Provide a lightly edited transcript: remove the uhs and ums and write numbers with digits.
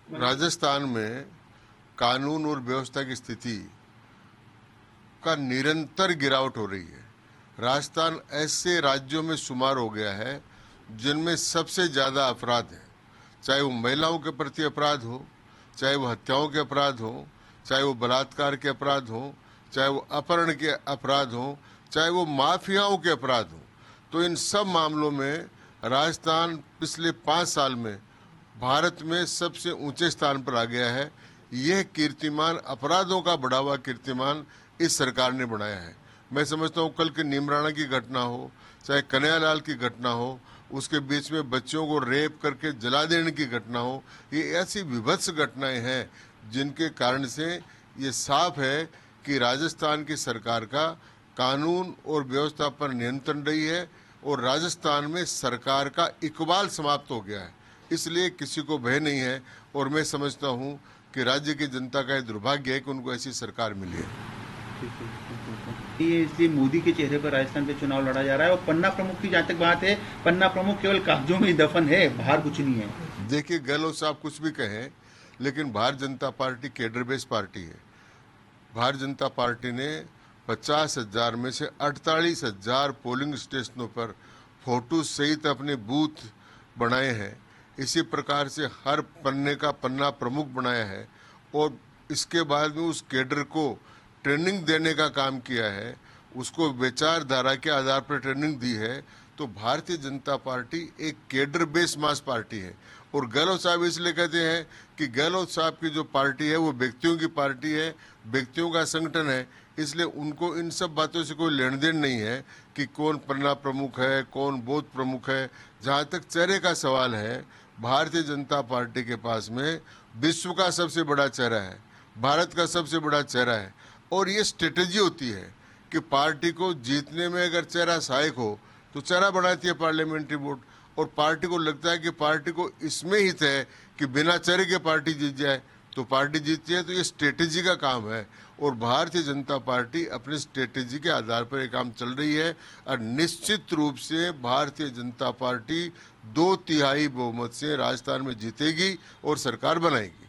राजस्थान में कानून और व्यवस्था की स्थिति का निरंतर गिरावट हो रही है। राजस्थान ऐसे राज्यों में शुमार हो गया है जिनमें सबसे ज्यादा अपराध है, चाहे वो महिलाओं के प्रति अपराध हो, चाहे वो हत्याओं के अपराध हो, चाहे वो बलात्कार के अपराध हो, चाहे वो अपहरण के अपराध हो, चाहे वो माफियाओं के अपराध हो। तो इन सब मामलों में राजस्थान पिछले 5 साल में भारत में सबसे ऊंचे स्थान पर आ गया है। यह कीर्तिमान, अपराधों का बढ़ा हुआ कीर्तिमान इस सरकार ने बनाया है। मैं समझता हूँ कल के नीमराणा की घटना हो, चाहे कन्हैयालाल की घटना हो, उसके बीच में बच्चों को रेप करके जला देने की घटना हो, ये ऐसी विभत्स घटनाएं हैं जिनके कारण से ये साफ है कि राजस्थान की सरकार का कानून और व्यवस्था पर नियंत्रण रही है और राजस्थान में सरकार का इकबाल समाप्त हो गया है। इसलिए किसी को भय नहीं है और मैं समझता हूं कि राज्य की जनता का यह दुर्भाग्य है कि उनको ऐसी सरकार मिली है। ये इसलिए मोदी के चेहरे पर राजस्थान पे चुनाव लड़ा जा रहा है। और पन्ना प्रमुख की जहां तक बात है, पन्ना प्रमुख केवल कागजों में ही दफन है, बाहर कुछ नहीं है। देखिए, गहलोत साहब कुछ भी कहें, लेकिन Bharatiya Janata party cadre based party है। भारतीय जनता पार्टी ने 50,000 में से 48,000 पोलिंग स्टेशनों पर फोटो सहित अपने बूथ बनाए हैं। इसी प्रकार से हर पन्ने का पन्ना प्रमुख बनाया है और इसके बाद में उस केडर को ट्रेनिंग देने का काम किया है, उसको विचारधारा के आधार पर ट्रेनिंग दी है। तो भारतीय जनता पार्टी एक केडर बेस्ड मास पार्टी है। और गहलोत साहब इसलिए कहते हैं कि गहलोत साहब की जो पार्टी है वो व्यक्तियों की पार्टी है, व्यक्तियों का संगठन है, इसलिए उनको इन सब बातों से कोई लेन देन नहीं है कि कौन पन्ना प्रमुख है, कौन बूथ प्रमुख है। जहाँ तक चेहरे का सवाल है, भारतीय जनता पार्टी के पास में विश्व का सबसे बड़ा चेहरा है, भारत का सबसे बड़ा चेहरा है। और ये स्ट्रेटेजी होती है कि पार्टी को जीतने में अगर चेहरा सहायक हो तो चेहरा बनाती है पार्लियामेंट्री बोर्ड, और पार्टी को लगता है कि पार्टी को इसमें हित है कि बिना चेहरे के पार्टी जीत जाए तो पार्टी जीतती है। तो ये स्ट्रेटेजी का काम है और भारतीय जनता पार्टी अपनी स्ट्रेटेजी के आधार पर ये काम चल रही है। और निश्चित रूप से भारतीय जनता पार्टी 2/3 बहुमत से राजस्थान में जीतेगी और सरकार बनाएगी।